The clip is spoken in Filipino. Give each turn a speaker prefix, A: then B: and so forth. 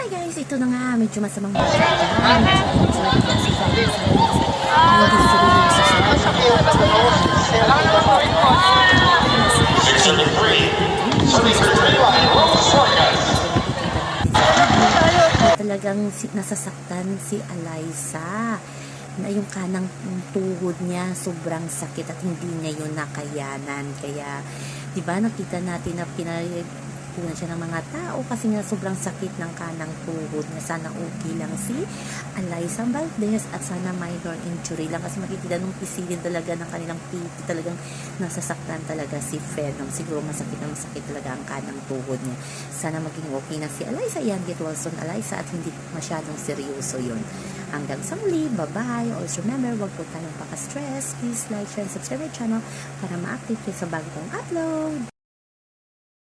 A: guys, ito na nga, medyo masamang balita. Si Friday sa hindi seryoso talagang nasasaktan si Alyssa na yung kanang tuhod niya sobrang sakit at hindi niya yun nakayanan. Kaya, di ba, nakita natin na pinagpunan siya ng mga tao kasi nga sobrang sakit ng kanang tuhod niya. Sana okay lang si Alyssa Valdez at sana minor injury lang kasi makikita nung pisilin talaga ng kanilang piti, talagang nasasaktan talaga si Venom. Siguro masakit talaga ang kanang tuhod niya. Sana maging okay na si Alyssa. Yan, get well soon Alyssa at hindi masyadong seryoso yun. Hanggang sa muli, bye-bye. Also remember, wag po tayong paka-stress. Please like, share, and subscribe my channel para ma-active kayo sa bagong upload.